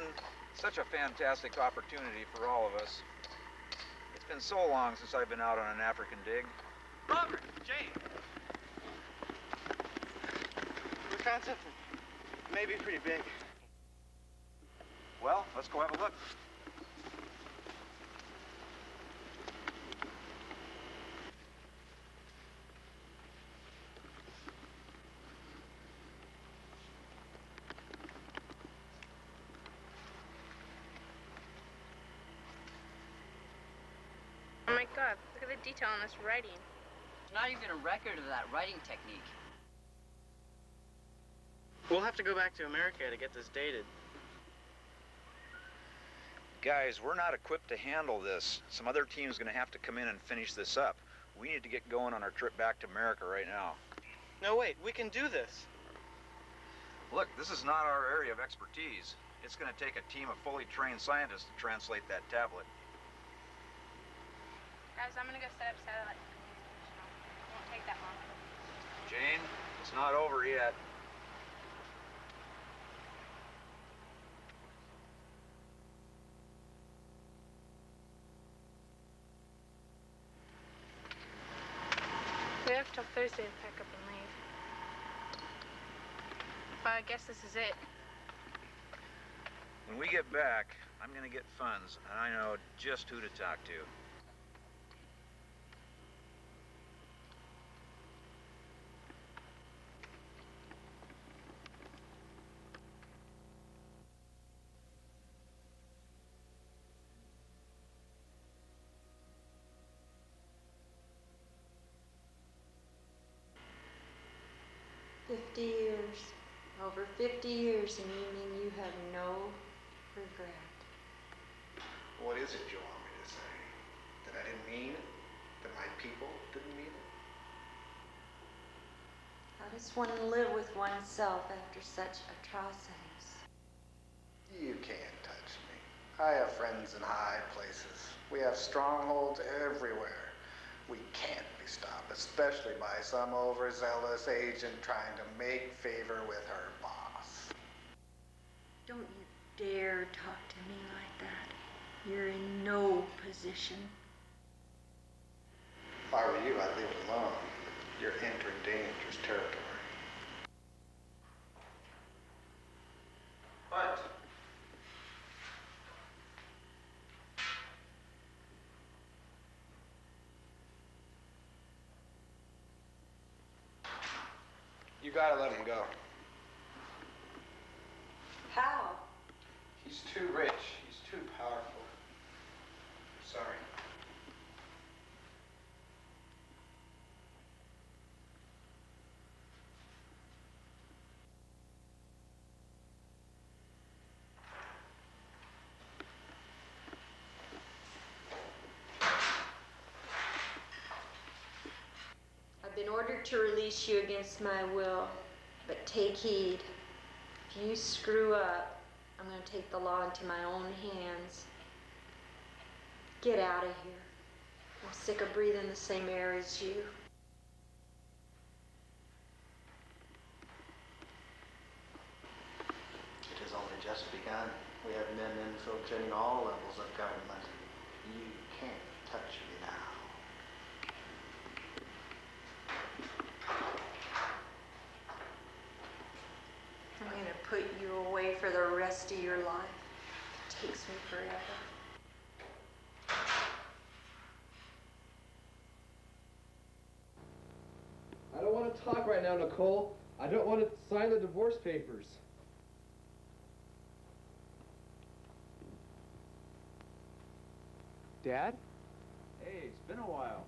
been such a fantastic opportunity for all of us. It's been so long since I've been out on an African dig. Robert, Jane. We found something. Maybe pretty big. Well, let's go have a look. Oh my God, look at the detail on this writing. There's not even a record of that writing technique. We'll have to go back to America to get this dated. Guys, we're not equipped to handle this. Some other team's gonna have to come in and finish this up. We need to get going on our trip back to America right now. No, wait, we can do this. Look, this is not our area of expertise. It's gonna take a team of fully trained scientists to translate that tablet. Guys, I'm gonna go set up satellite communication. It won't take that long. Jane, it's not over yet. We have till Thursday to pack up and leave. Well, I guess this is it. When we get back, I'm gonna get funds, and I know just who to talk to. Over 50 years, an evening you have no regret. What is it you want me to say? That I didn't mean it? That my people didn't mean it? How does one live with oneself after such atrocities? You can't touch me. I have friends in high places. We have strongholds everywhere. We can't be stopped, especially by some overzealous agent trying to make favor with her boss. Don't you dare talk to me like that. You're in no position. If I were you, I'd leave it alone. You're entering dangerous territory. What? You gotta let him go. How? He's too rich. He's too powerful. Sorry. I've been ordered to release you against my will, but take heed. If you screw up, I'm going to take the law into my own hands. Get out of here. I'm sick of breathing the same air as you. It has only just begun. We have men infiltrating all levels of government. You can't touch me now. I'm going to put you away for the rest of your life. It takes me forever. I don't want to talk right now, Nicole. I don't want to sign the divorce papers. Dad? Hey, it's been a while.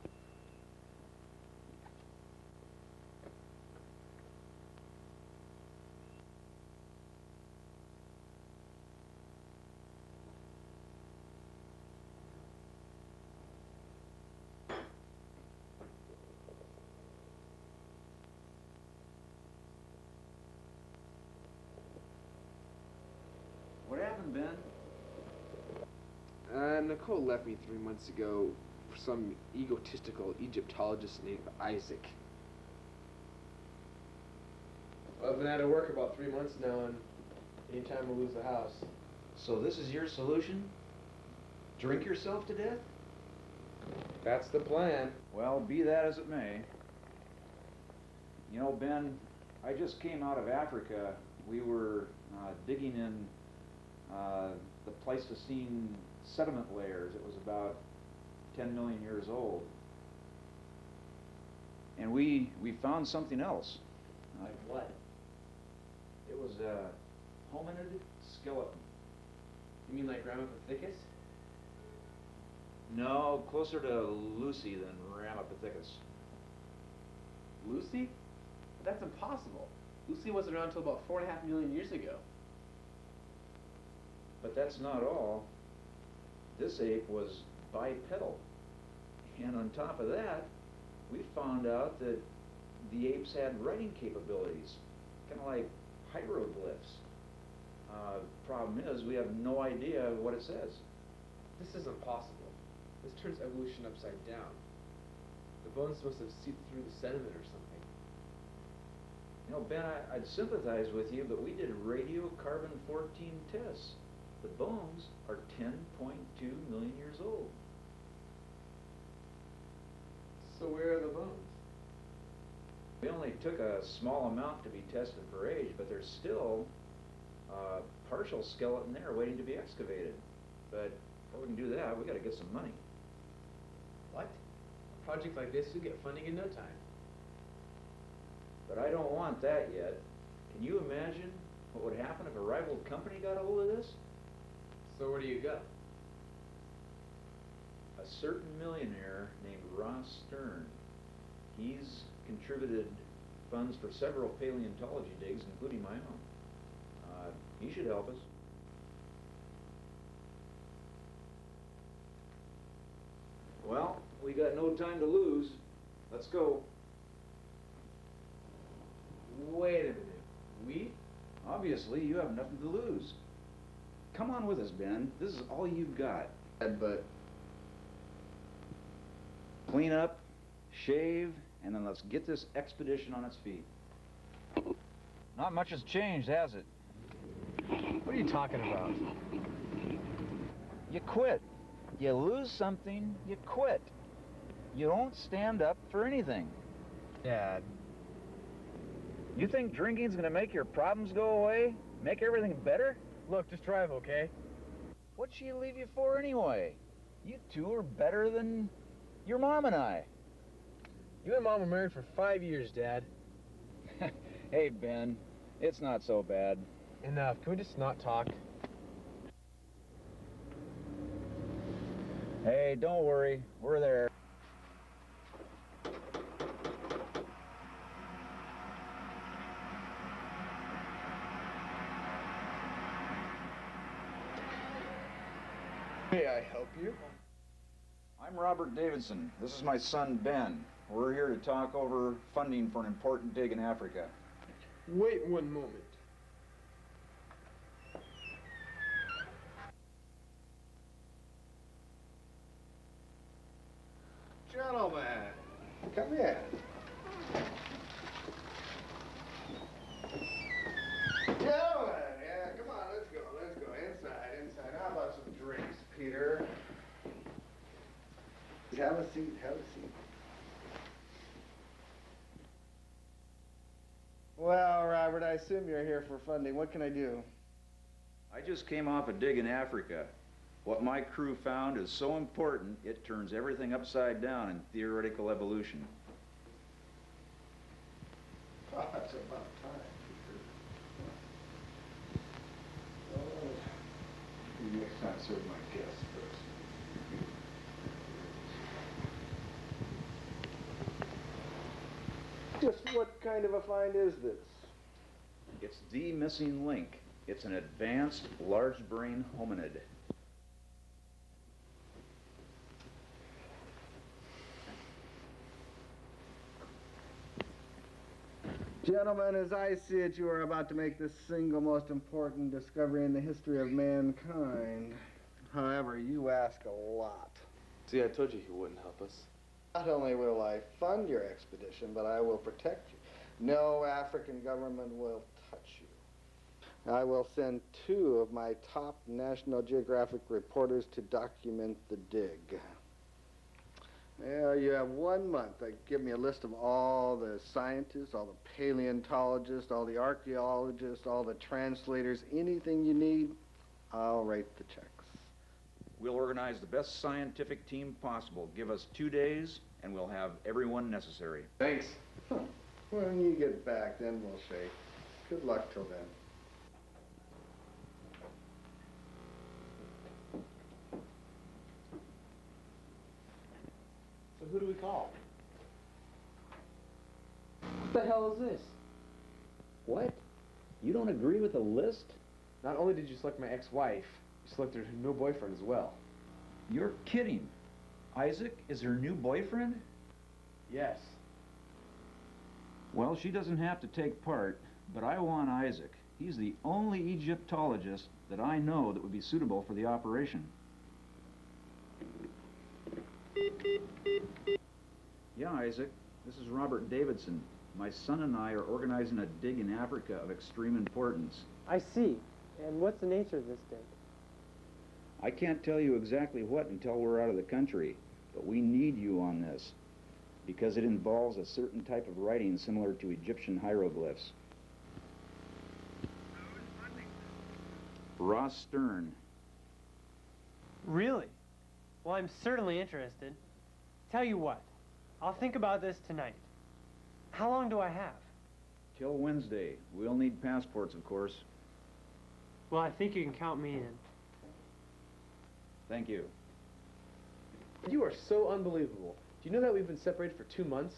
What happened, Ben? Nicole left me 3 months ago for some egotistical Egyptologist named Isaac. I've been out of work about 3 months now, and anytime I lose the house, So this is your solution? Drink yourself to death? That's the plan. Well, be that as it may. You know, Ben, I just came out of Africa. We were digging in the Pleistocene sediment layers. It was about 10 million years old. And we found something else. Like what? It was a hominid skeleton. You mean like Ramapithecus? No, closer to Lucy than Ramapithecus. Lucy? That's impossible. Lucy wasn't around until about 4.5 million years ago. But that's not all. This ape was bipedal. And on top of that, we found out that the apes had writing capabilities, kind of like hieroglyphs. Problem is, we have no idea what it says. This isn't possible. This turns evolution upside down. The bones must have seeped through the sediment or something. You know, Ben, I'd sympathize with you, but we did radiocarbon-14 tests. The bones are 10.2 million years old. So where are the bones? We only took a small amount to be tested for age, but there's still a partial skeleton there waiting to be excavated. But before we can do that, we got to get some money. What? A project like this would get funding in no time. But I don't want that yet. Can you imagine what would happen if a rival company got a hold of this? So where do you go? A certain millionaire named Ross Stern. He's contributed funds for several paleontology digs, including my own. He should help us. Well, we got no time to lose. Let's go. Wait a minute. We? Obviously, you have nothing to lose. Come on with us, Ben. This is all you've got. But Clean up, shave, and then let's get this expedition on its feet. Not much has changed, has it? What are you talking about? You quit. You lose something, you quit. You don't stand up for anything. Dad. You think drinking's gonna make your problems go away? Make everything better? Look, just drive, okay? What'd she leave you for anyway? You two are better than your mom and I. You and Mom were married for 5 years, Dad. Hey, Ben, it's not so bad. Enough. Can we just not talk? Hey, don't worry. We're there. May I help you? I'm Robert Davidson. This is my son, Ben. We're here to talk over funding for an important dig in Africa. Wait one moment. Gentlemen, come in. Gentlemen, yeah, come on, let's go. Inside. How about some drinks, Peter? Have a seat. Well, Robert, I assume you're here for funding. What can I do? I just came off a dig in Africa. What my crew found is so important, it turns everything upside down in theoretical evolution. oh, that's about time, Peter. Oh, next time serve my guests first. Just what kind of a find is this? It's the missing link. It's an advanced, large brain hominid. Gentlemen, as I see it, you are about to make the single most important discovery in the history of mankind. However, you ask a lot. See, I told you he wouldn't help us. Not only will I fund your expedition, but I will protect you. No African government will touch you. I will send 2 of my top National Geographic reporters to document the dig. Well, you have 1 month. Give me a list of all the scientists, all the paleontologists, all the archaeologists, all the translators, anything you need, I'll write the checks. We'll organize the best scientific team possible. Give us 2 days, and we'll have everyone necessary. Thanks. When you get back, then we'll shake. Good luck till then. So who do we call? What the hell is this? What? You don't agree with the list? Not only did you select my ex-wife, you selected her new boyfriend as well. You're kidding. Isaac is her new boyfriend? Yes. Well, she doesn't have to take part, but I want Isaac. He's the only Egyptologist that I know that would be suitable for the operation. Yeah, Isaac, this is Robert Davidson. My son and I are organizing a dig in Africa of extreme importance. I see. And what's the nature of this dig? I can't tell you exactly what until we're out of the country, but we need you on this because it involves a certain type of writing similar to Egyptian hieroglyphs. Ross Stern. Really? Well, I'm certainly interested. Tell you what, I'll think about this tonight. How long do I have? Till Wednesday. We'll need passports, of course. Well, I think you can count me in. Thank you. You are so unbelievable. Do you know that we've been separated for 2 months?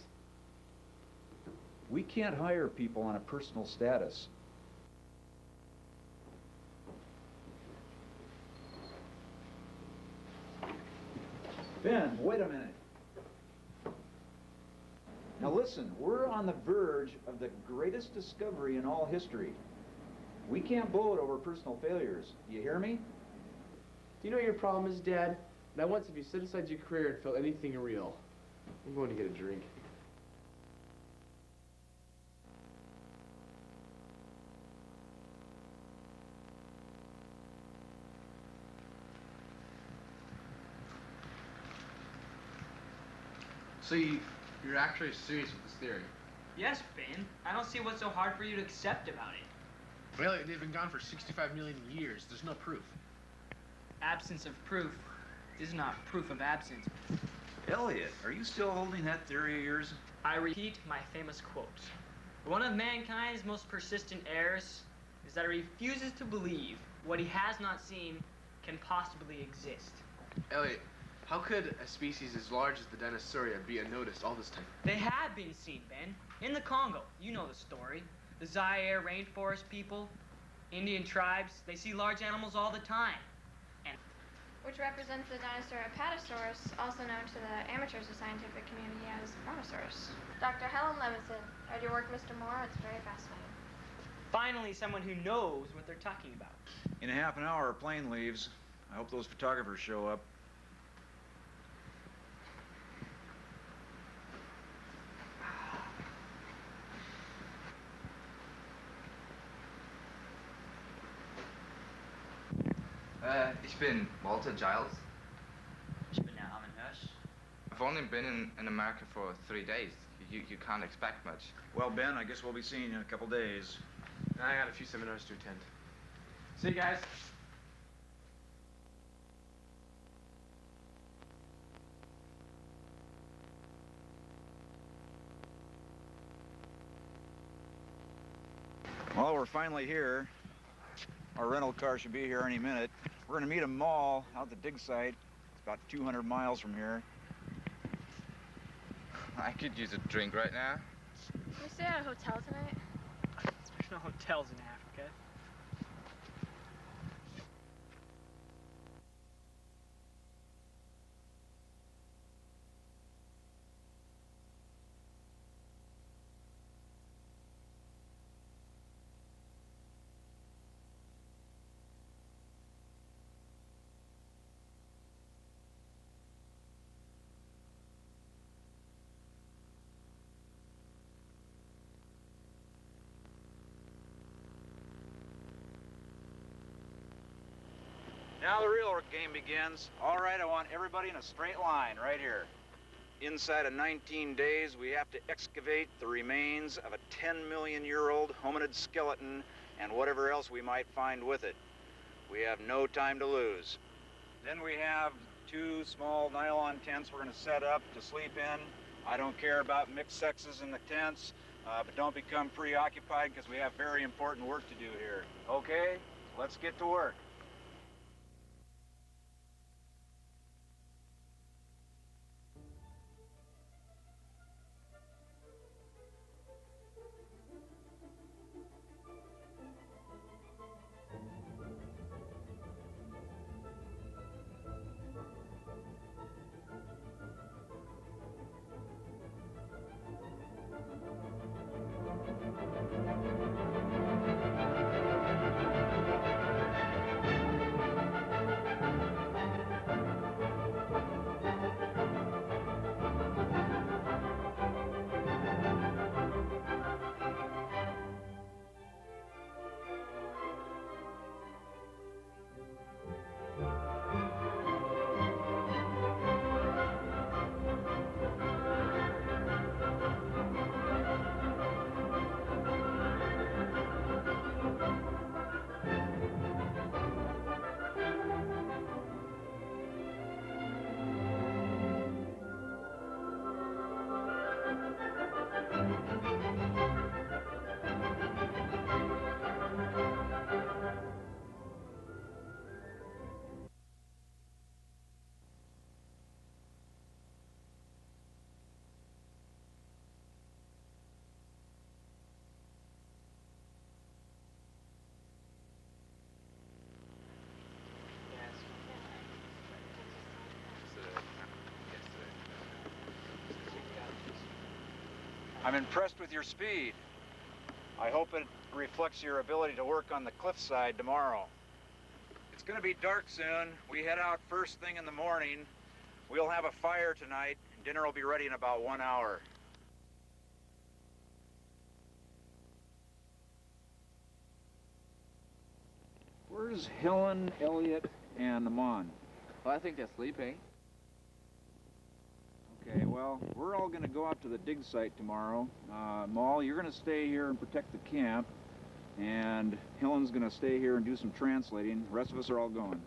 We can't hire people on a personal status. Ben, wait a minute. Now listen, we're on the verge of the greatest discovery in all history. We can't blow it over personal failures. You hear me? Do you know what your problem is, Dad? That once if you set aside your career and felt anything real, I'm going to get a drink. So you're actually serious with this theory? Yes, Ben. I don't see what's so hard for you to accept about it. Well, they've been gone for 65 million years. There's no proof. Absence of proof is not proof of absence. Elliot, are you still holding that theory of yours? I repeat my famous quote. One of mankind's most persistent errors is that he refuses to believe what he has not seen can possibly exist. Elliot, how could a species as large as the Denisauria be unnoticed all this time? They have been seen, Ben. In the Congo, you know the story. The Zaire rainforest people, Indian tribes, they see large animals all the time. Which represents the dinosaur Apatosaurus, also known to the amateurs of scientific community as Brontosaurus. Dr. Helen Levinson, read your work, Mr. Moore. It's very fascinating. Finally, someone who knows what they're talking about. In a half an hour, a plane leaves. I hope those photographers show up. Ich bin Walter Giles. Ich bin der Armin Hirsch. I've only been in America for 3 days. You can't expect much. Well, Ben, I guess we'll be seeing you in a couple days. I got a few seminars to attend. See you guys. Well, we're finally here. Our rental car should be here any minute. We're gonna meet a mall out at the dig site. It's about 200 miles from here. I could use a drink right now. Can we stay at a hotel tonight? There's no hotels in Africa. Now the real game begins. All right, I want everybody in a straight line right here. Inside of 19 days, we have to excavate the remains of a 10-million-year-old hominid skeleton and whatever else we might find with it. We have no time to lose. Then we have 2 small nylon tents we're going to set up to sleep in. I don't care about mixed sexes in the tents, but don't become preoccupied because we have very important work to do here. Okay, let's get to work. I'm impressed with your speed. I hope it reflects your ability to work on the cliffside tomorrow. It's going to be dark soon. We head out first thing in the morning. We'll have a fire tonight, and dinner will be ready in about 1 hour. Where's Helen, Elliot, and Amon? Well, I think they're sleeping. Okay, well, we're all going to go out to the dig site tomorrow. Maul, you're going to stay here and protect the camp, and Helen's going to stay here and do some translating. The rest of us are all going.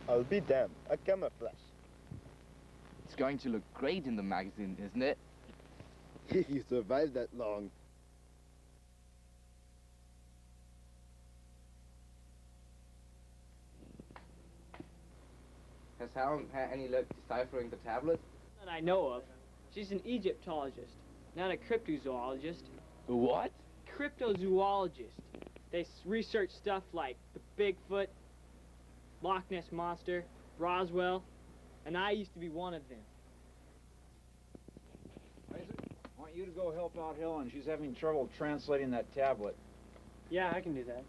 I'll be damned. A camouflage. It's going to look great in the magazine, isn't it? If you survive that long. Has Helen had any luck deciphering the tablet? That I know of. She's an Egyptologist, not a cryptozoologist. A what? Cryptozoologist. They research stuff like the Bigfoot, Loch Ness Monster, Roswell, and I used to be one of them. Isaac, I want you to go help out Helen. She's having trouble translating that tablet. Yeah, I can do that.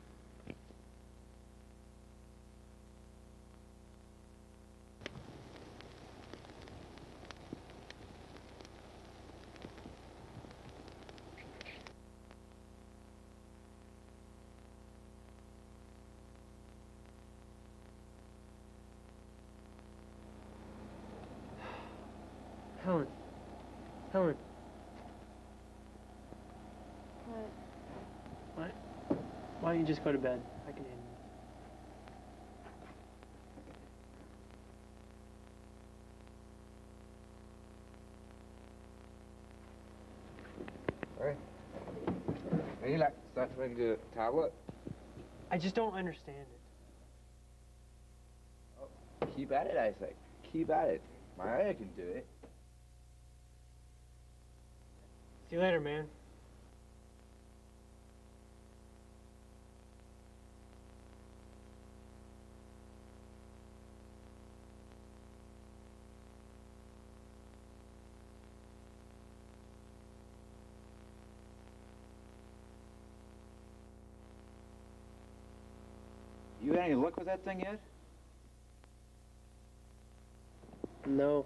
Helen. Helen. What? Why don't you just go to bed? I can handle it. Alright. Any luck deciphering the tablet? I just don't understand it. Keep at it, Isaac. Keep at it. Mariah can do it. See you later, man. You had any luck with that thing yet? No.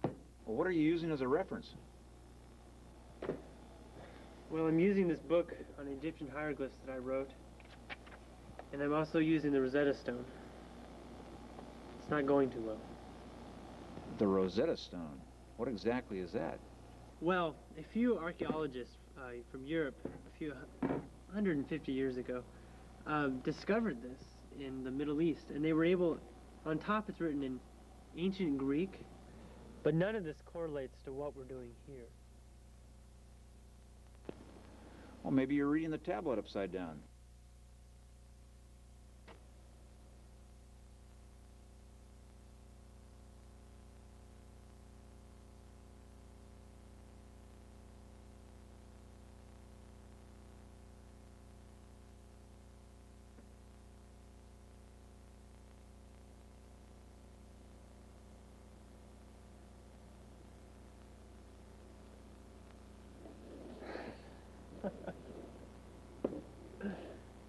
Well, what are you using as a reference? Well, I'm using this book on Egyptian hieroglyphs that I wrote. And I'm also using the Rosetta Stone. It's not going too well. The Rosetta Stone. What exactly is that? Well, a few archaeologists from Europe, a few 150 years ago, discovered this in the Middle East. And they were able, on top it's written in ancient Greek, but none of this correlates to what we're doing here. Well, maybe you're reading the tablet upside down.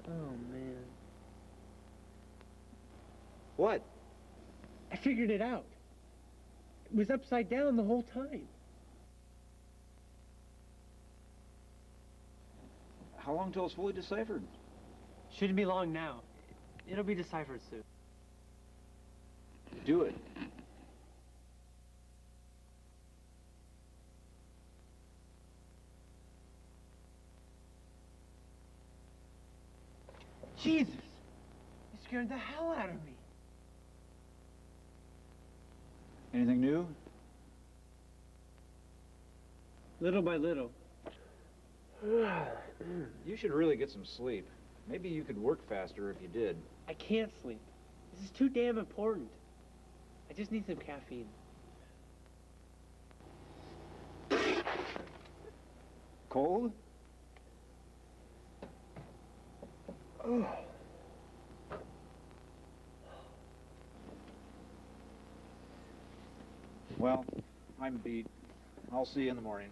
Oh, man. What? I figured it out. It was upside down the whole time. How long till it's fully deciphered? Shouldn't be long now. It'll be deciphered soon. Do it. Jesus! You scared the hell out of me. Anything new? Little by little. You should really get some sleep. Maybe you could work faster if you did. I can't sleep. This is too damn important. I just need some caffeine. Cold? Oh. Well, I'm beat. I'll see you in the morning.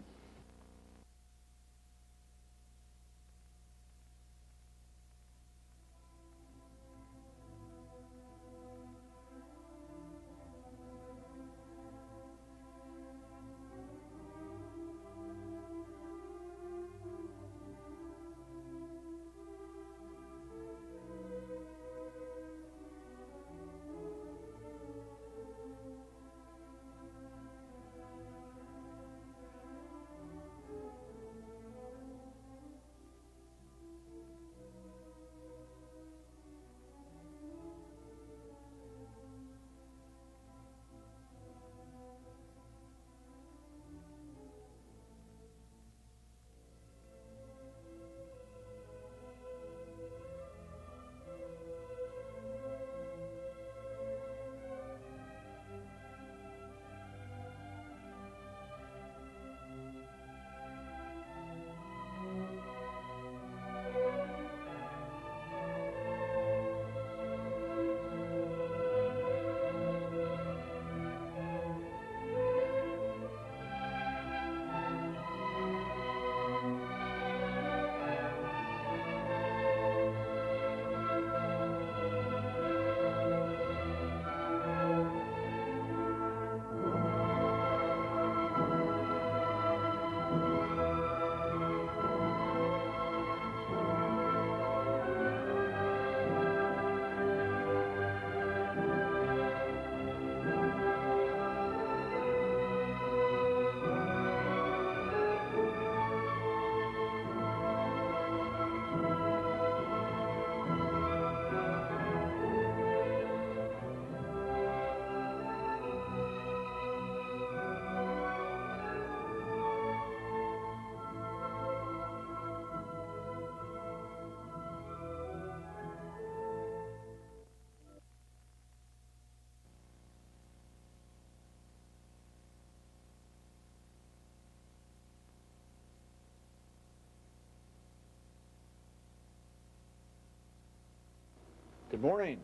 morning.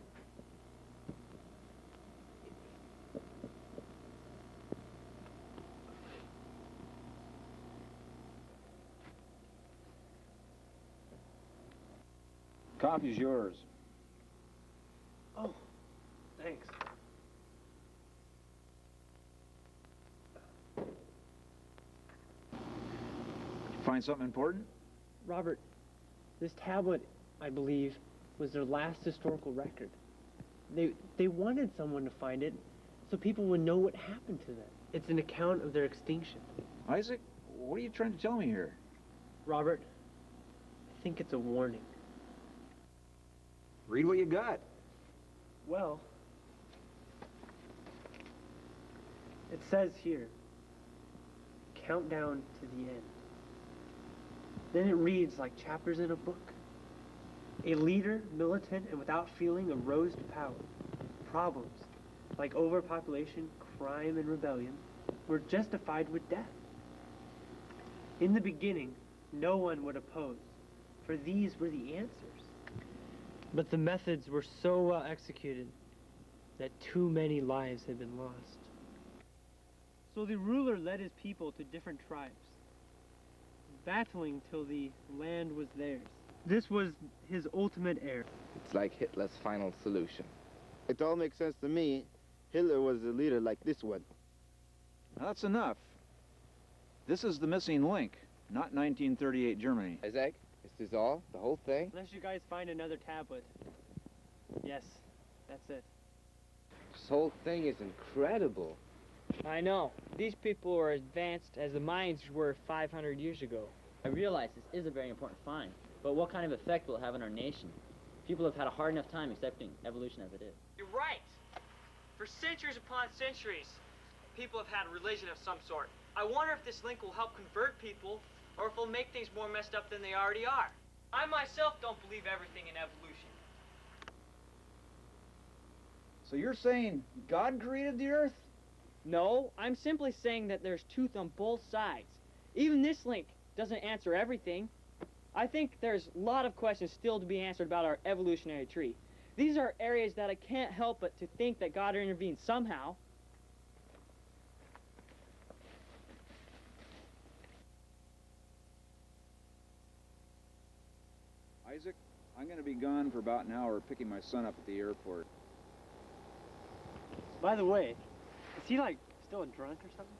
Coffee's yours. Oh, thanks. Find something important? Robert, this tablet, I believe, was their last historical record. They wanted someone to find it so people would know what happened to them. It's an account of their extinction. Isaac, what are you trying to tell me here? Robert, I think it's a warning. Read what you got. Well, it says here, countdown to the end. Then it reads like chapters in a book. A leader, militant and without feeling, arose to power. Problems, like overpopulation, crime, and rebellion, were justified with death. In the beginning, no one would oppose, for these were the answers. But the methods were so well executed that too many lives had been lost. So the ruler led his people to different tribes, battling till the land was theirs. This was his ultimate heir. It's like Hitler's final solution. It all makes sense to me. Hitler was a leader like this one. Now, that's enough. This is the missing link, not 1938 Germany. Isaac, is this all? The whole thing? Unless you guys find another tablet. Yes, that's it. This whole thing is incredible. I know. These people are advanced as the Mayans were 500 years ago. I realize this is a very important find, but what kind of effect will it have on our nation? People have had a hard enough time accepting evolution as it is. You're right. For centuries upon centuries, people have had religion of some sort. I wonder if this link will help convert people, or if it'll make things more messed up than they already are. I myself don't believe everything in evolution. So you're saying God created the earth? No, I'm simply saying that there's truth on both sides. Even this link doesn't answer everything. I think there's a lot of questions still to be answered about our evolutionary tree. These are areas that I can't help but to think that God intervened somehow. Isaac, I'm going to be gone for about an hour picking my son up at the airport. By the way, is he like still a drunk or something?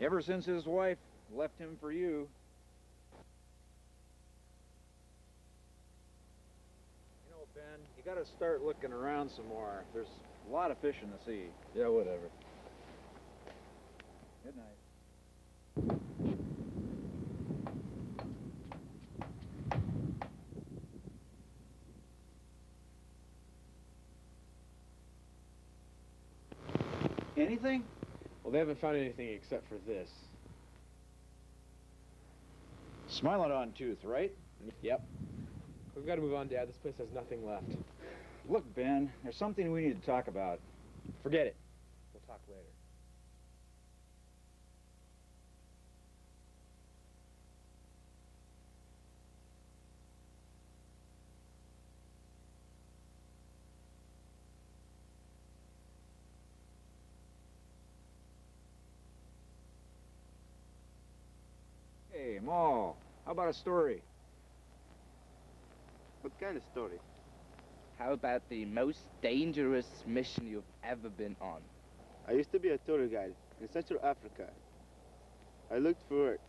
Ever since his wife left him for you. You know, Ben, you got to start looking around some more. There's a lot of fish in the sea. Yeah, whatever. Good night. Anything? Well, they haven't found anything except for this. Smilodon tooth, right? Yep. We've got to move on, Dad. This place has nothing left. Look, Ben, there's something we need to talk about. Forget it. We'll talk later. Hey, Ma, how about a story? What kind of story? How about the most dangerous mission you've ever been on? I used to be a tour guide in Central Africa. I looked for work.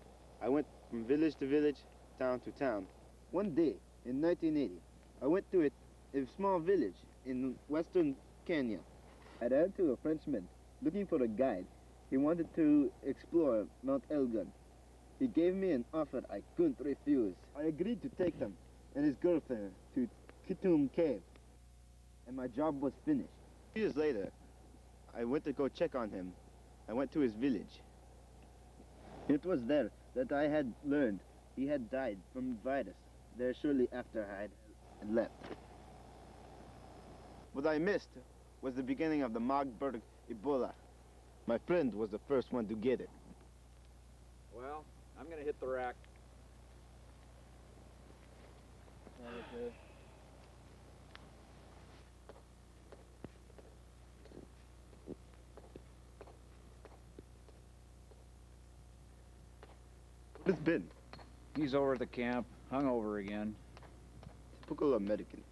I went from village to village, town to town. One day, in 1980, I went to a small village in western Kenya. I ran to a Frenchman looking for a guide. He wanted to explore Mount Elgon. He gave me an offer I couldn't refuse. I agreed to take him and his girlfriend to Kitum Cave, and my job was finished. 2 years later, I went to go check on him. I went to his village. It was there that I had learned he had died from virus, there shortly after I had left. What I missed was the beginning of the Magberg Ebola. My friend was the first one to get it. Well, I'm going to hit the rack. Where's Ben? He's over at the camp, hungover again. Typical American.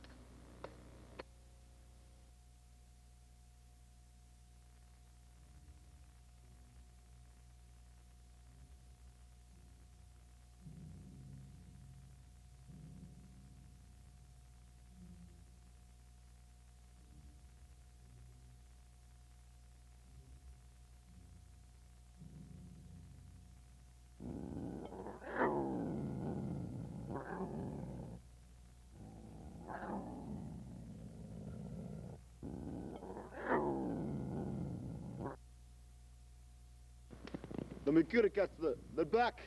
The Mercury cats, they're back.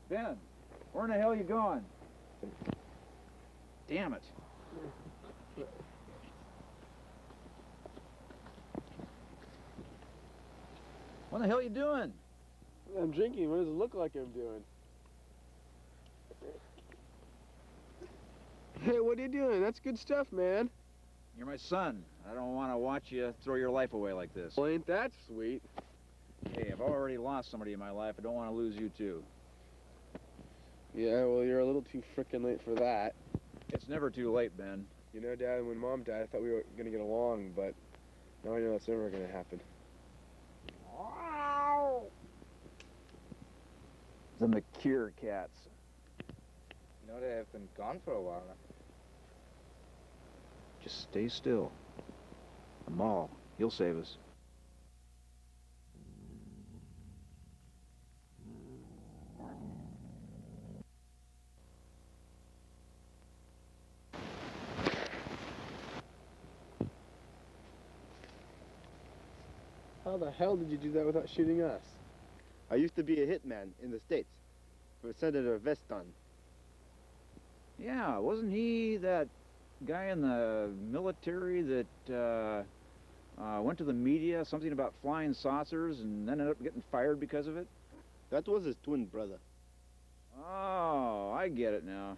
Ben, where in the hell are you going? Damn it. What the hell are you doing? I'm drinking. What does it look like I'm doing? Hey, what are you doing? That's good stuff, man. You're my son. I don't want to watch you throw your life away like this. Well, ain't that sweet? Hey, I've already lost somebody in my life. I don't want to lose you, too. Yeah, well, you're a little too frickin' late for that. It's never too late, Ben. You know, Dad, when Mom died, I thought we were gonna get along, but now I know that's never gonna happen. The McCure cats. You know, they have been gone for a while now. Just stay still. The mall. He'll save us. How the hell did you do that without shooting us? I used to be a hitman in the States for Senator Veston. Yeah, wasn't he that guy in the military that went to the media, something about flying saucers, and ended up getting fired because of it? That was his twin brother. Oh, I get it now.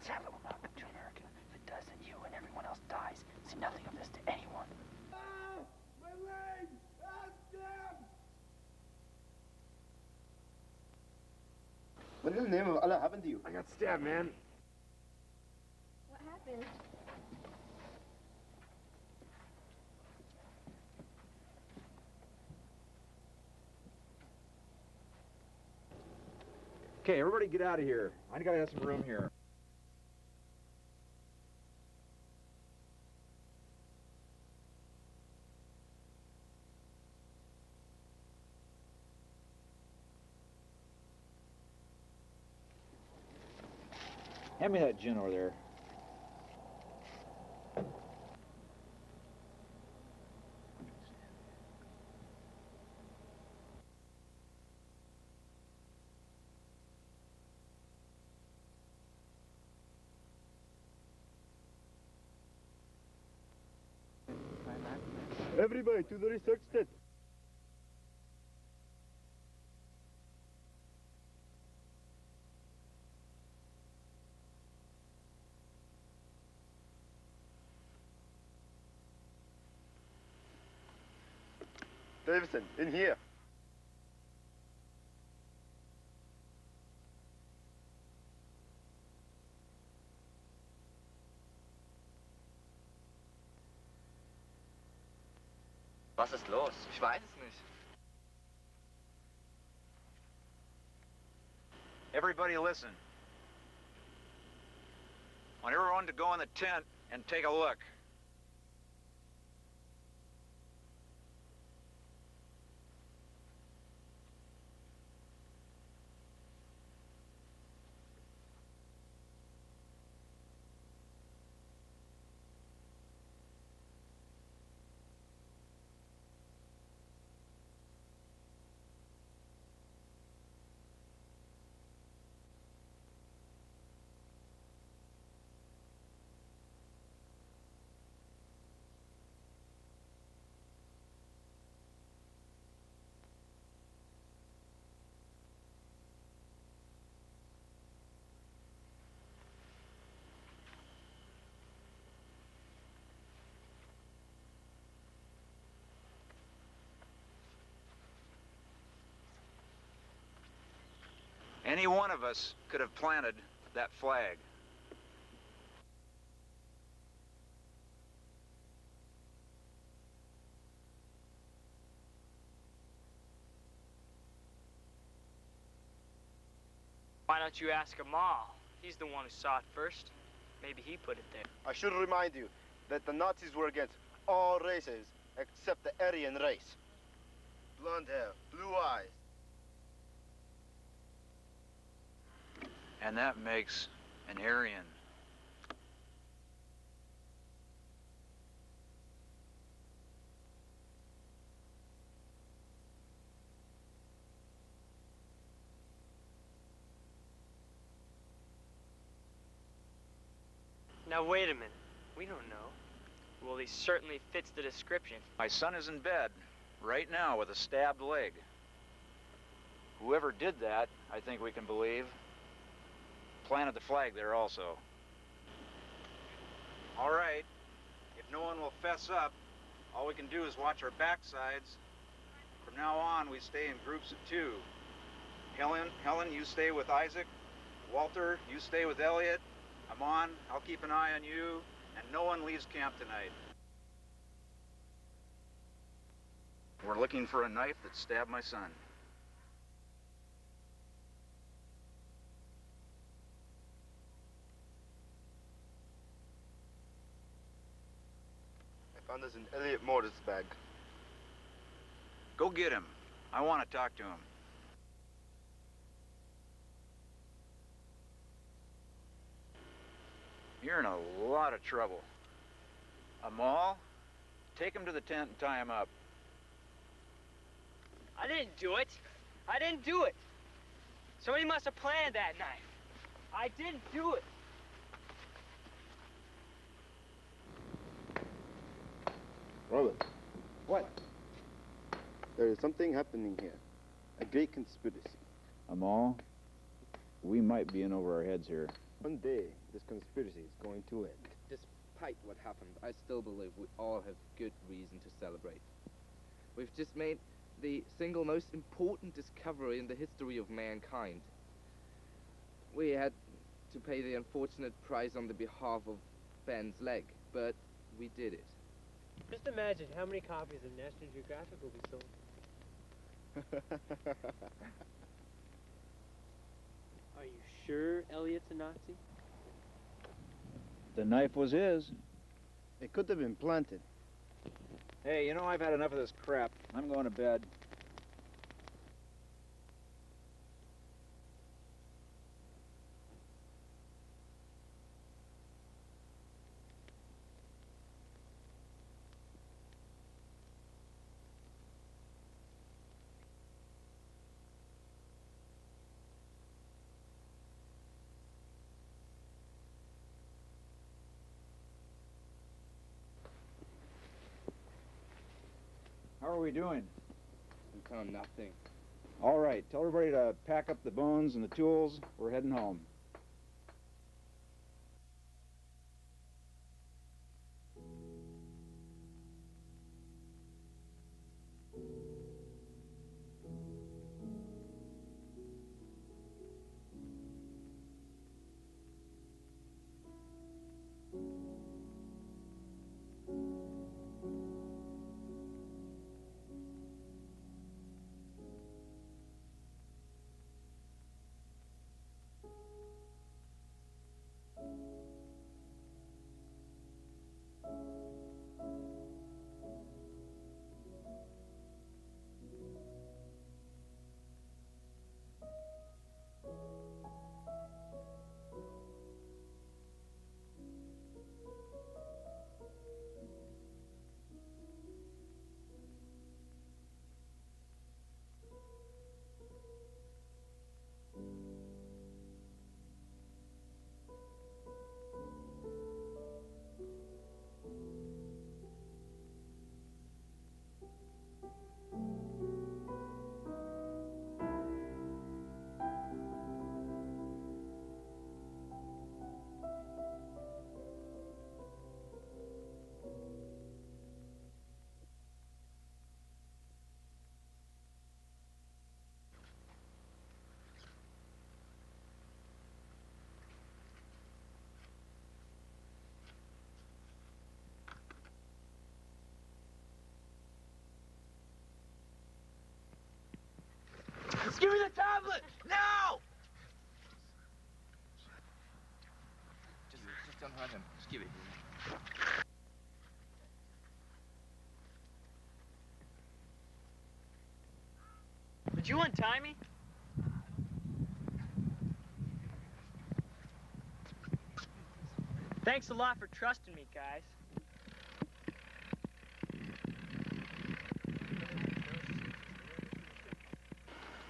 Tell it will not come to America. If it does, then you and everyone else dies. Say nothing of this to anyone. Ah! My leg! Ah, damn! What in the name of Allah happened to you? I got stabbed, man. What happened? Okay, everybody get out of here. I gotta have some room here. Hand me that gin over there. Everybody to the research tent. Davidson, in here. Was ist los? Ich weiß es nicht. Everybody listen. I want everyone to go in the tent and take a look. Any one of us could have planted that flag. Why don't you ask Amal? He's the one who saw it first. Maybe he put it there. I should remind you that the Nazis were against all races except the Aryan race. Blonde hair, blue eyes. And that makes an Aryan. Now wait a minute. We don't know. Well, he certainly fits the description. My son is in bed right now with a stabbed leg. Whoever did that, I think we can believe, planted the flag there also. All right, if no one will fess up, all we can do is watch our backsides. From now on, we stay in groups of 2. Helen, you stay with Isaac. Walter, you stay with Elliot. Amon, I'll keep an eye on you, and no one leaves camp tonight. We're looking for a knife that stabbed my son. I found this in Elliot Morris' bag. Go get him. I want to talk to him. You're in a lot of trouble. Amal, take him to the tent and tie him up. I didn't do it. I didn't do it. Somebody must have planned that knife. I didn't do it. Robert, What? there is something happening here. A great conspiracy. Amal, we might be in over our heads here. One day, this conspiracy is going to end. Despite what happened, I still believe we all have good reason to celebrate. We've just made the single most important discovery in the history of mankind. We had to pay the unfortunate price on the behalf of Ben's leg, but we did it. Just imagine how many copies of National Geographic will be sold. Are you sure Elliot's a Nazi? The knife was his. It could have been planted. Hey, you know, I've had enough of this crap. I'm going to bed. How are we doing? We found nothing. All right, tell everybody to pack up the bones and the tools. We're heading home. Just give me the tablet! Now! Just don't hurt him. Just give it. Did you untie me? Thanks a lot for trusting me, guys.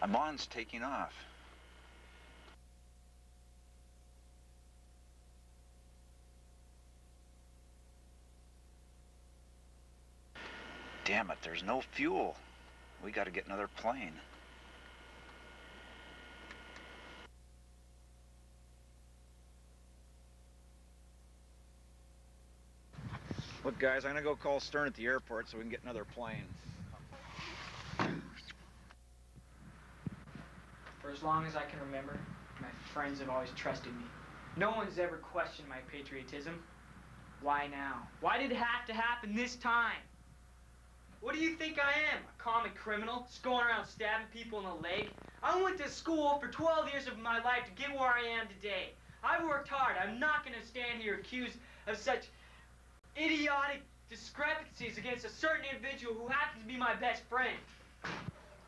Amon's taking off. Damn it, there's no fuel. We gotta get another plane. Look, guys, I'm gonna go call Stern at the airport so we can get another plane. For as long as I can remember, my friends have always trusted me. No one's ever questioned my patriotism. Why now? Why did it have to happen this time? What do you think I am? A common criminal, just going around stabbing people in the leg? I went to school for 12 years of my life to get where I am today. I've worked hard. I'm not going to stand here accused of such idiotic discrepancies against a certain individual who happens to be my best friend.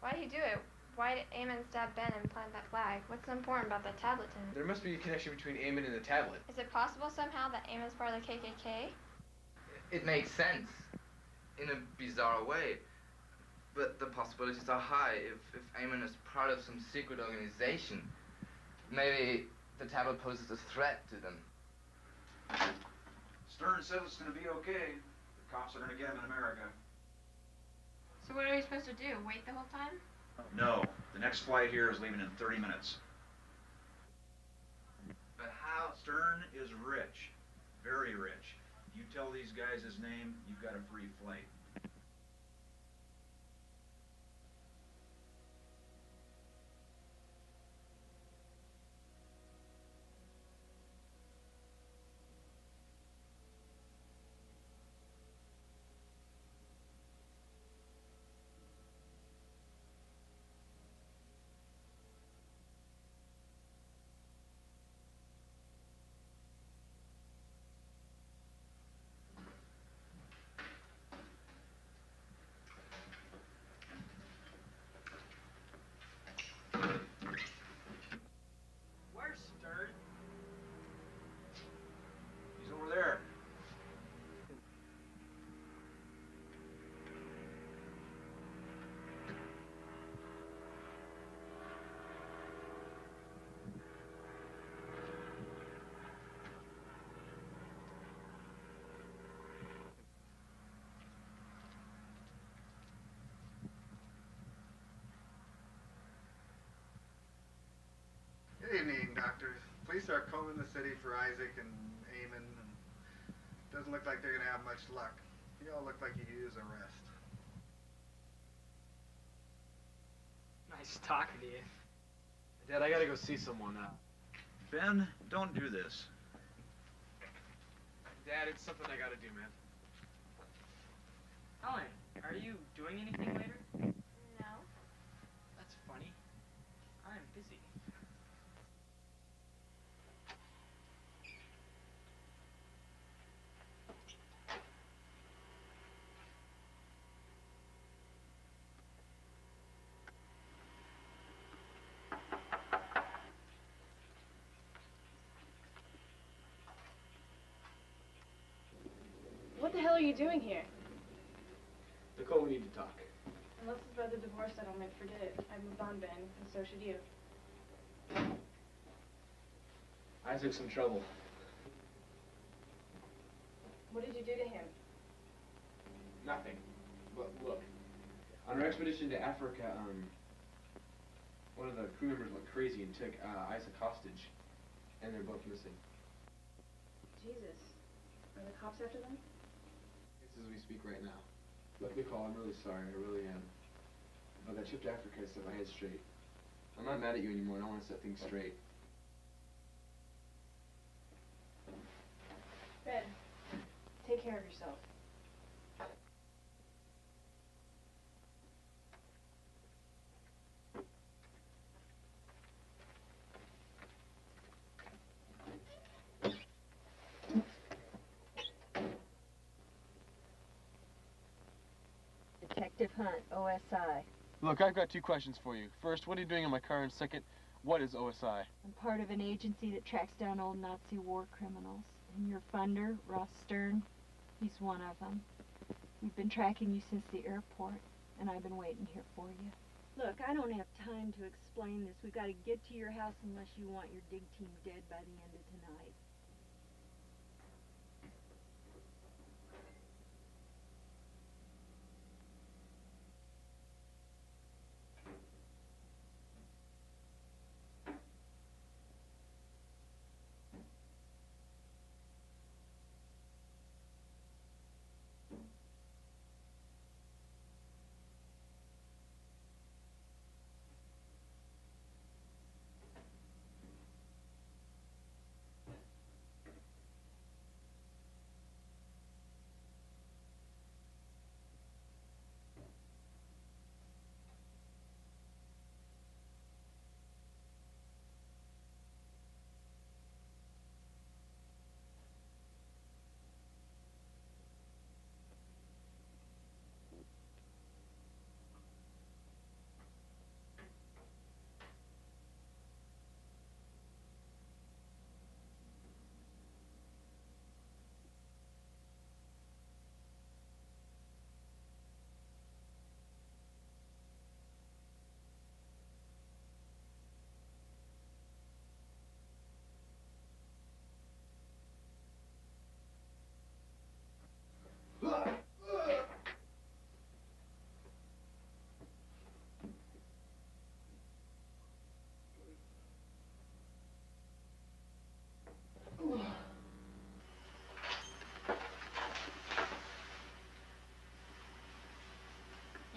Why did he do it? Why did Eamon stab Ben and plant that flag? What's so important about that tablet to him? There must be a connection between Eamon and the tablet. Is it possible somehow that Eamon's part of the KKK? It makes sense in a bizarre way, but the possibilities are high. If Eamon is part of some secret organization, maybe the tablet poses a threat to them. Stern says it's gonna be okay. The cops are gonna get him in America. So what are we supposed to do? Wait the whole time? No, the next flight here is leaving in 30 minutes. But how? Stern is rich, very rich. You tell these guys his name, you've got a free flight. police are combing the city for Isaac and Eamon, and doesn't look like they're gonna have much luck. You all look like you could use a rest. Nice talking to you. Dad, I gotta go see someone now. Ben, don't do this. Dad, it's something I gotta do, man. Ellen, are you doing anything later? No. That's funny. I'm busy. What the hell are you doing here? Nicole, we need to talk. Unless it's about the divorce settlement, forget it. I moved on, Ben, and so should you. Isaac's in trouble. What did you do to him? Nothing. But look, on our expedition to Africa, one of the crew members went crazy and took Isaac hostage, and they're both missing. Jesus. Are the cops after them? It's as we speak right now. Look, Nicole, I'm really sorry. I really am. But that trip to Africa set my head straight. I'm not mad at you anymore, and I want to set things straight. Ben, take care of yourself. Detective Hunt, OSI. Look, I've got two questions for you. First, what are you doing in my car? And second, what is OSI? I'm part of an agency that tracks down old Nazi war criminals. And your funder, Ross Stern, he's one of them. We've been tracking you since the airport, and I've been waiting here for you. Look, I don't have time to explain this. We've got to get to your house unless you want your dig team dead by the end of tonight.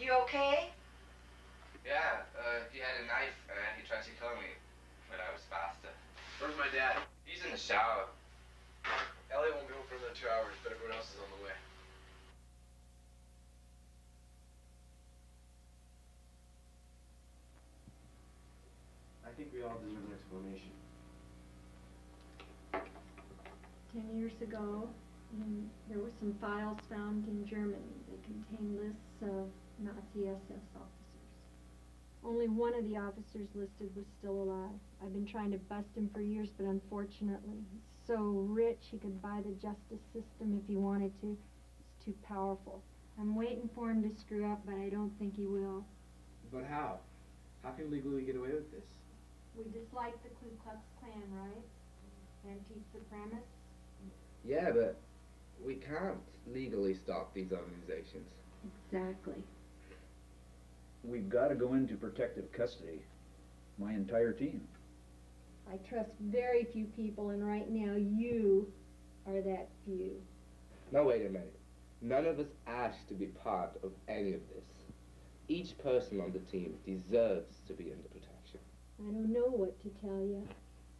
You okay? Yeah, he had a knife and he tried to kill me, but I was faster. Where's my dad? He's in the shower. Elliot won't be home for another 2 hours, but everyone else is on the way. I think we all deserve an explanation. 10 years ago, there were some files found in Germany. They contain lists of Nazi SS officers. Only one of the officers listed was still alive. I've been trying to bust him for years, but unfortunately, he's so rich he could buy the justice system if he wanted to. He's too powerful. I'm waiting for him to screw up, but I don't think he will. But how? How can we legally get away with this? We dislike the Ku Klux Klan, right? Antique supremacists? Yeah, but we can't legally stop these organizations. Exactly. We've got to go into protective custody. My entire team. I trust very few people, and right now you are that few. Now wait a minute. None of us asked to be part of any of this. Each person on the team deserves to be under protection. I don't know what to tell you.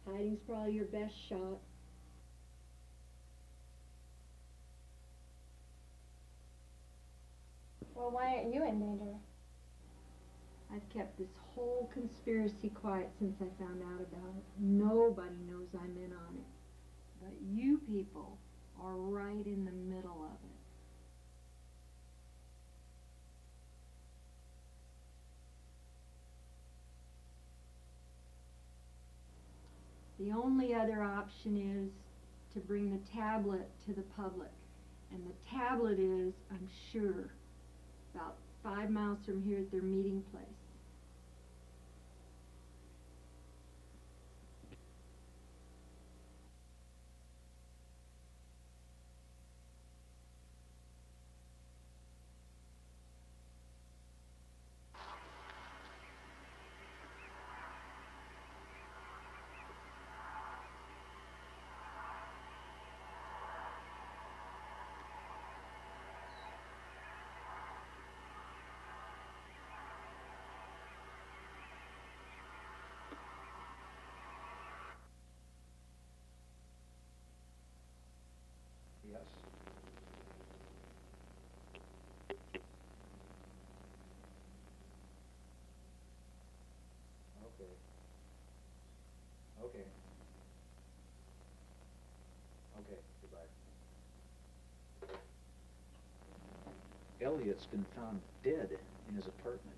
Hiding's probably your best shot. Well, why aren't you in danger? I've kept this whole conspiracy quiet since I found out about it. Nobody knows I'm in on it. But you people are right in the middle of it. The only other option is to bring the tablet to the public. And the tablet is, I'm sure, about 5 miles from here at their meeting place. Yes. Okay. Okay. Okay, goodbye. Elliot's been found dead in his apartment.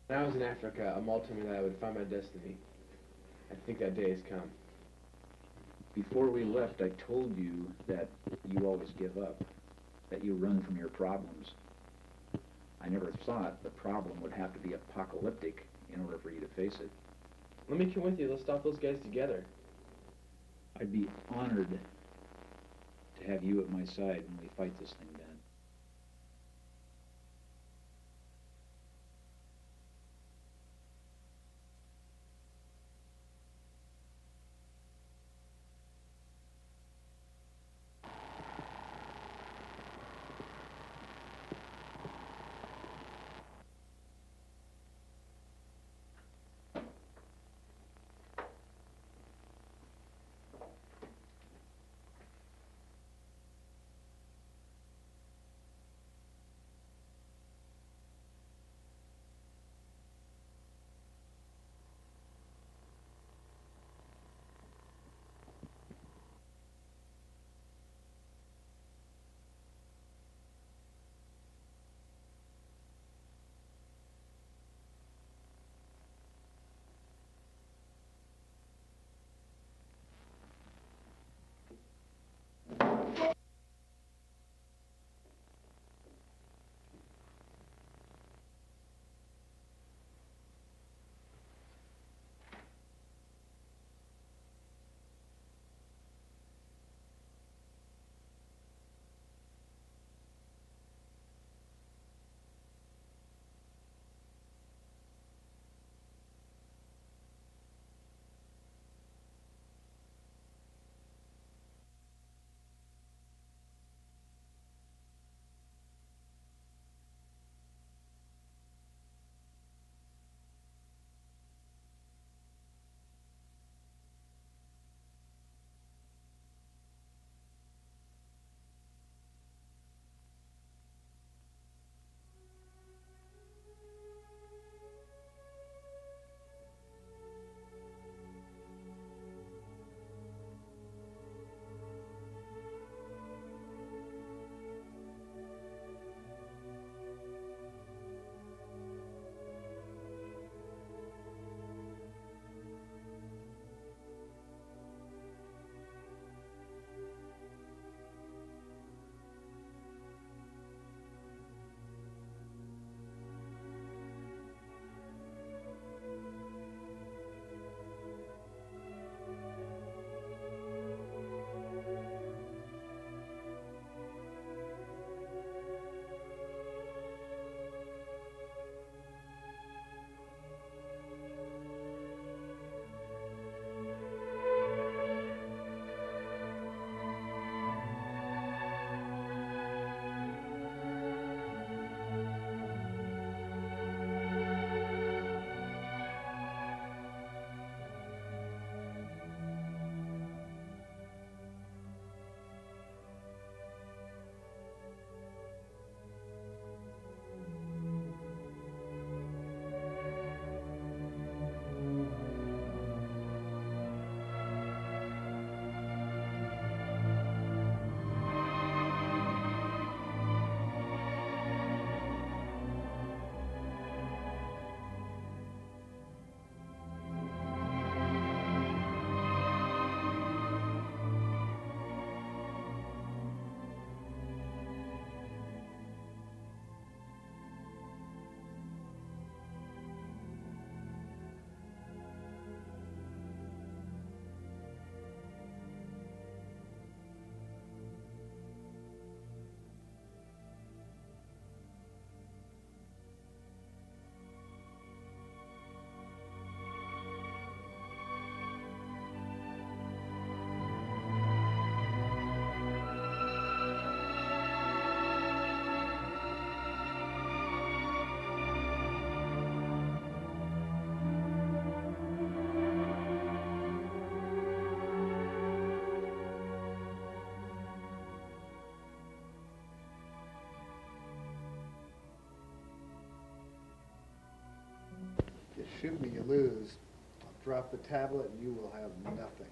When I was in Africa, Amal told me that I would find my destiny. I think that day has come. Before we left, I told you that you always give up, that you run from your problems. I never thought the problem would have to be apocalyptic in order for you to face it. Let me come with you. Let's stop those guys together. I'd be honored to have you at my side when we fight this thing down. shoot me, you lose. I'll drop the tablet and you will have nothing.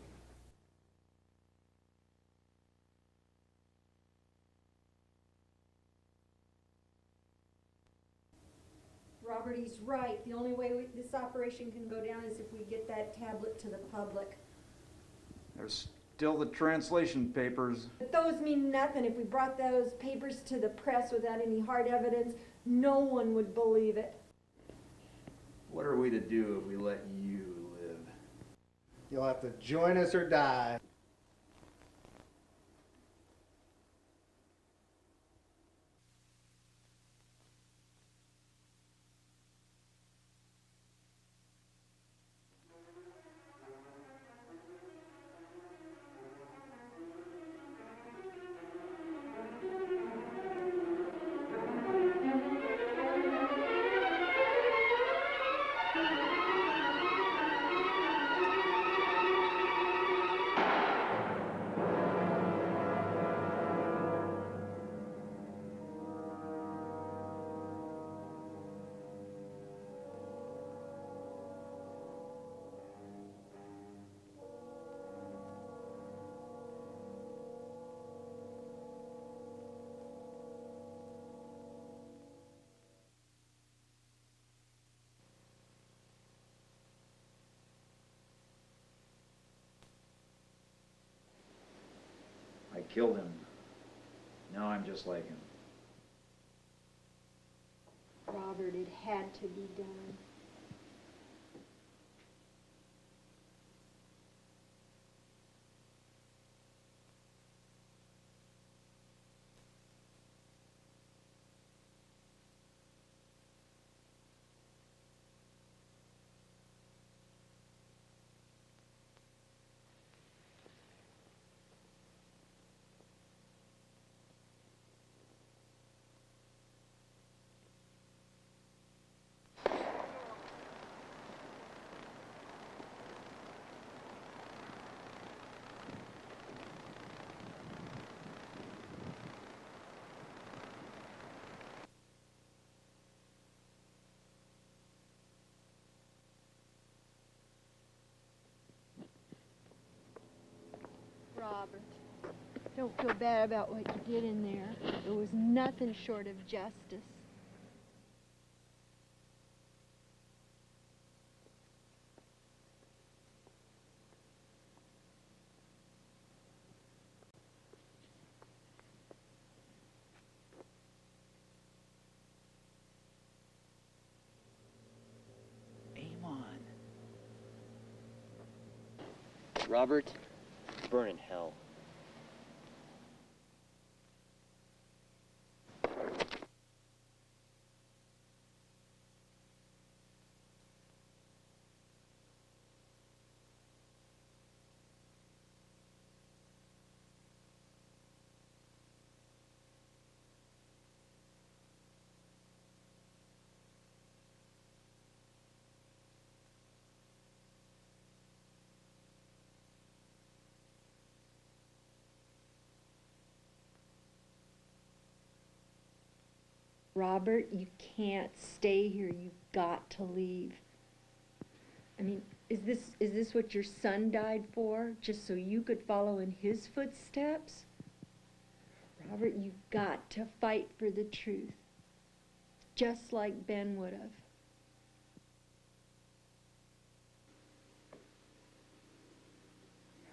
Robert, he's right. The only way this operation can go down is if we get that tablet to the public. There's still the translation papers. But those mean nothing. If we brought those papers to the press without any hard evidence, no one would believe it. What are we to do if we let you live? You'll have to join us or die. I killed him. Now I'm just like him. Robert, it had to be done. Robert, don't feel bad about what you did in there. It was nothing short of justice. Robert, burn in hell. Robert, you can't stay here. You've got to leave. I mean, is this what your son died for? Just so you could follow in his footsteps? Robert, you've got to fight for the truth. Just like Ben would have.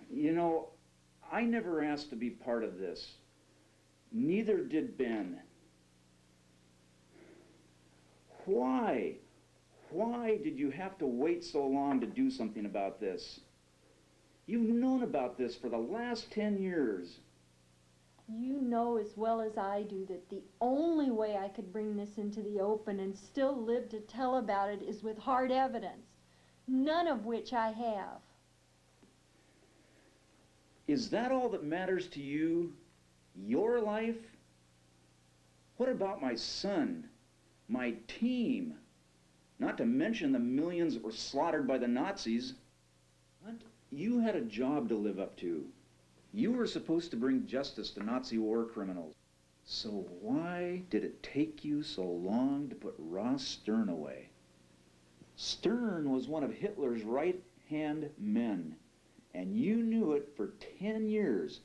You know, I never asked to be part of this. Neither did Ben. Why? Why did you have to wait so long to do something about this? You've known about this for the last 10 years. You know as well as I do that the only way I could bring this into the open and still live to tell about it is with hard evidence, none of which I have. Is that all that matters to you? Your life? What about my son? My team? Not to mention the millions that were slaughtered by the Nazis. What? You had a job to live up to. You were supposed to bring justice to Nazi war criminals. So why did it take you so long to put Ross Stern away? Stern was one of Hitler's right-hand men, and you knew it for 10 years.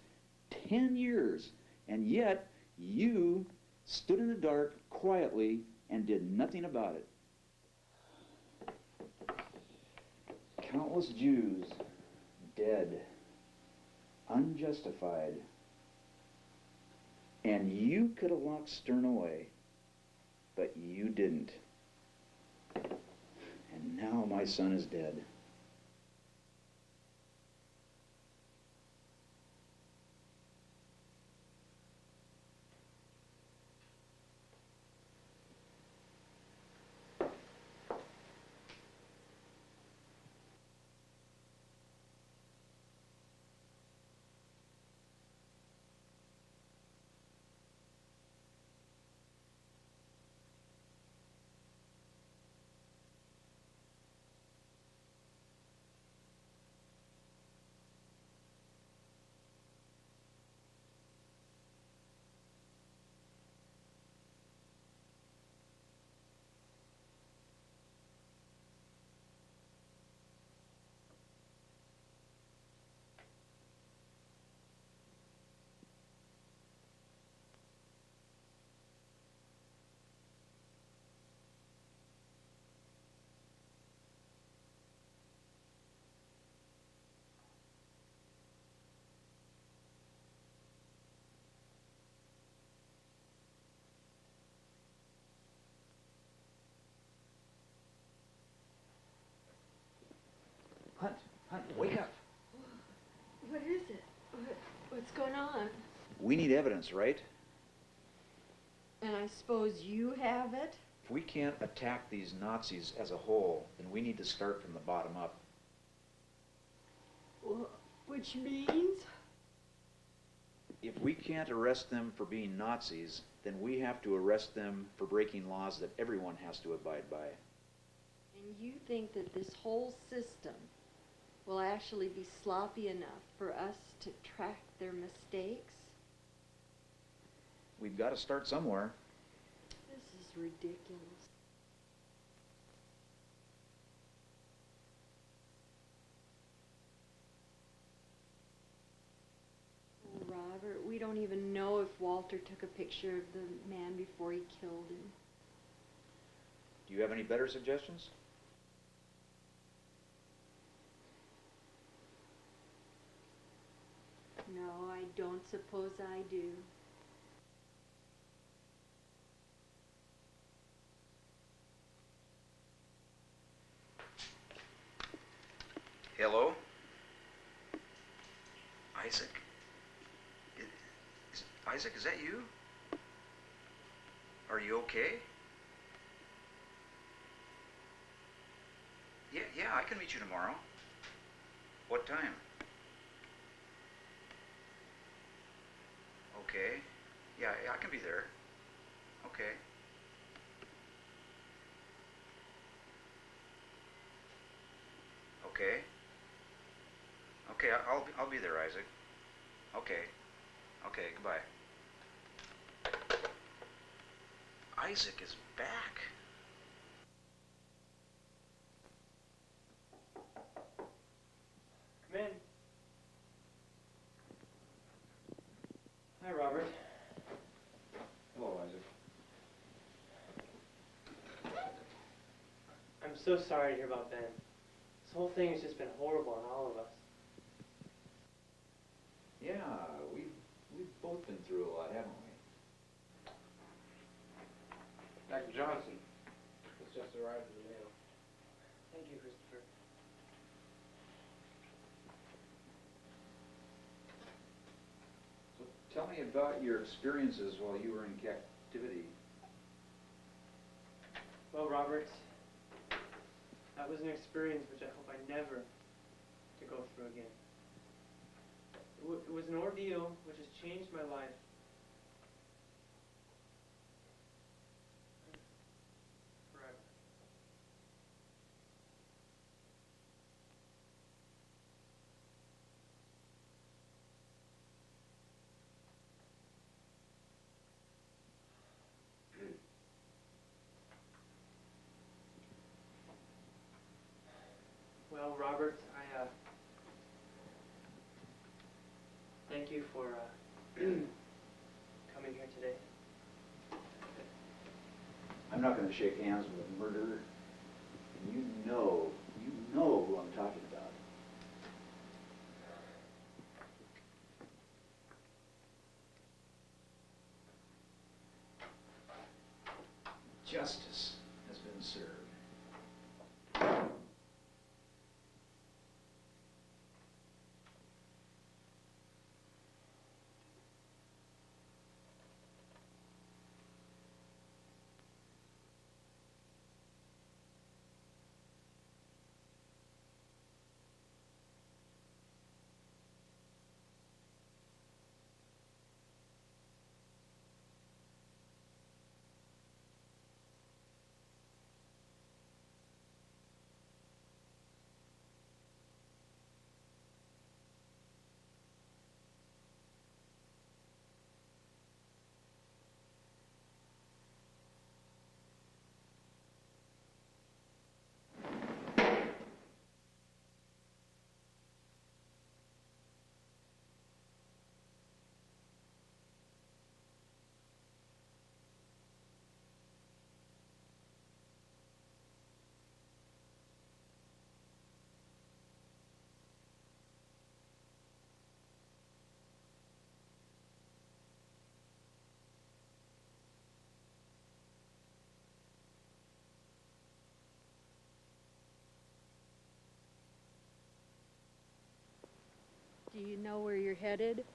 10 years. And yet, you stood in the dark quietly and did nothing about it. Countless Jews dead, unjustified, and you could have locked Stern away, but you didn't. And now my son is dead. Hunt, wake up. What is it? What's going on? We need evidence, right? And I suppose you have it? If we can't attack these Nazis as a whole, then we need to start from the bottom up. Which means? If we can't arrest them for being Nazis, then we have to arrest them for breaking laws that everyone has to abide by. And you think that this whole system will actually be sloppy enough for us to track their mistakes? We've got to start somewhere. This is ridiculous. Oh, Robert, we don't even know if Walter took a picture of the man before he killed him. Do you have any better suggestions? No, I don't suppose I do. Hello? Isaac? Isaac, is that you? Are you okay? Yeah, I can meet you tomorrow. What time? Okay. Yeah, I can be there. Okay. Okay. Okay, I'll be there, Isaac. Okay. Okay, goodbye. Isaac is back. Come in. Hi, Robert. Hello, Isaac. I'm so sorry to hear about Ben. This whole thing has just been horrible on all of us. Yeah, we've both been through a lot, haven't we? Dr. Johnson has just arrived in the mail. Thank you, Christopher. So tell me about your experiences while you were in captivity. Well, Robert, that was an experience which I hope I never to go through again. It was an ordeal which has changed my life. Forever. Robert, I thank you for coming here today. I'm not going to shake hands with a murderer. You know who I'm talking about. Justice has been served. Do you know where you're headed?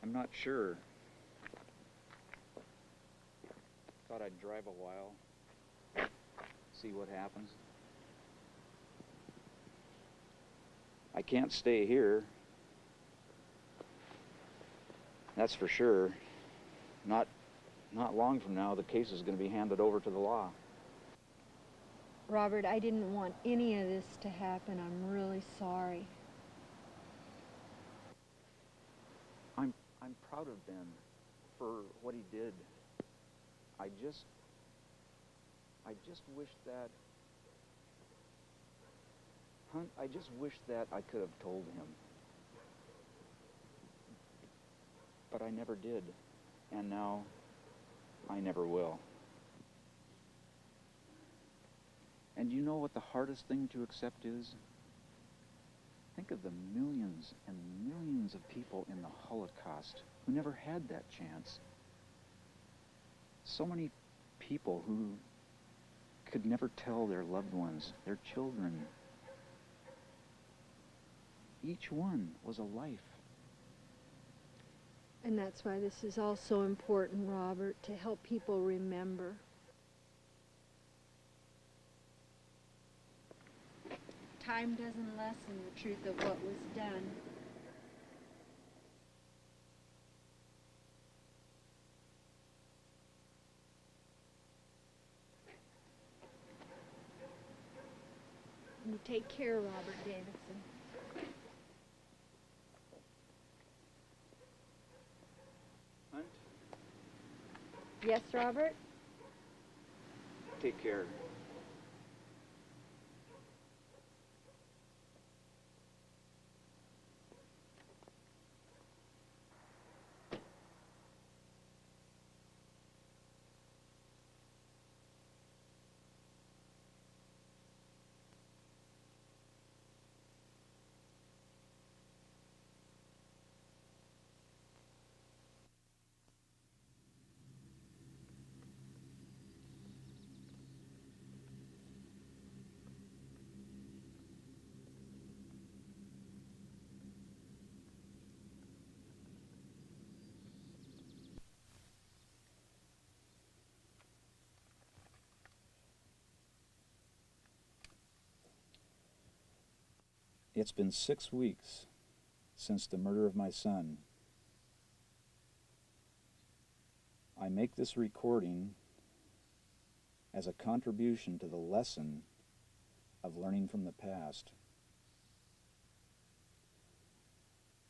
I'm not sure. Thought I'd drive a while, see what happens. I can't stay here. That's for sure. Not long from now, the case is going to be handed over to the law. Robert, I didn't want any of this to happen. I'm really sorry. I'm proud of Ben for what he did. I just wish that, Hunt, I just wish that I could have told him. But I never did, and now I never will. And you know what the hardest thing to accept is? Think of the millions and millions of people in the Holocaust who never had that chance. So many people who could never tell their loved ones, their children. Each one was a life. And that's why this is all so important, Robert, to help people remember. Time doesn't lessen the truth of what was done. You take care, Robert Davidson. Hunt, Yes, Robert? take care. It's been 6 weeks since the murder of my son. I make this recording as a contribution to the lesson of learning from the past.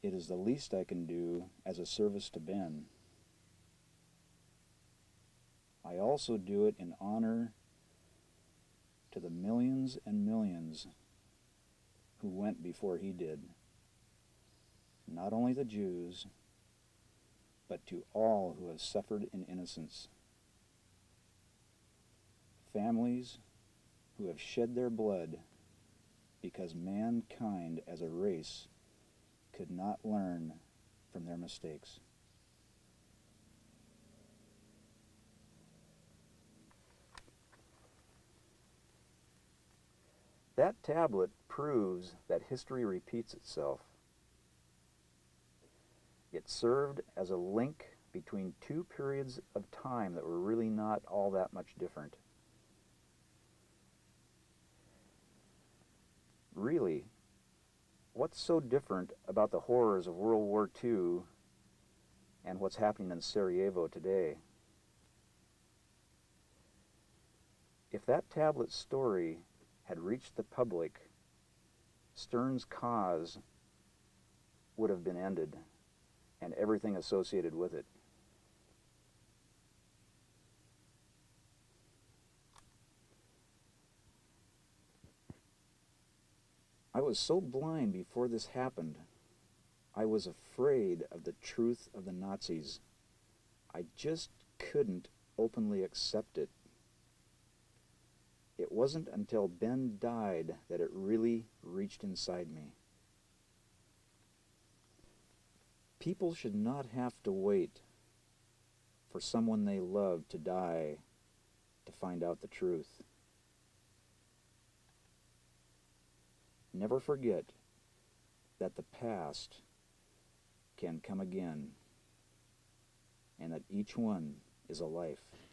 It is the least I can do as a service to Ben. I also do it in honor to the millions and millions who went before he did, not only the Jews, but to all who have suffered in innocence. Families who have shed their blood because mankind as a race could not learn from their mistakes. That tablet proves that history repeats itself. It served as a link between two periods of time that were really not all that much different. Really, what's so different about the horrors of World War II and what's happening in Sarajevo today? If that tablet story had reached the public, Stern's cause would have been ended and everything associated with it. I was so blind before this happened. I was afraid of the truth of the Nazis. I just couldn't openly accept it. It wasn't until Ben died that it really reached inside me. People should not have to wait for someone they love to die to find out the truth. Never forget that the past can come again, and that each one is a life.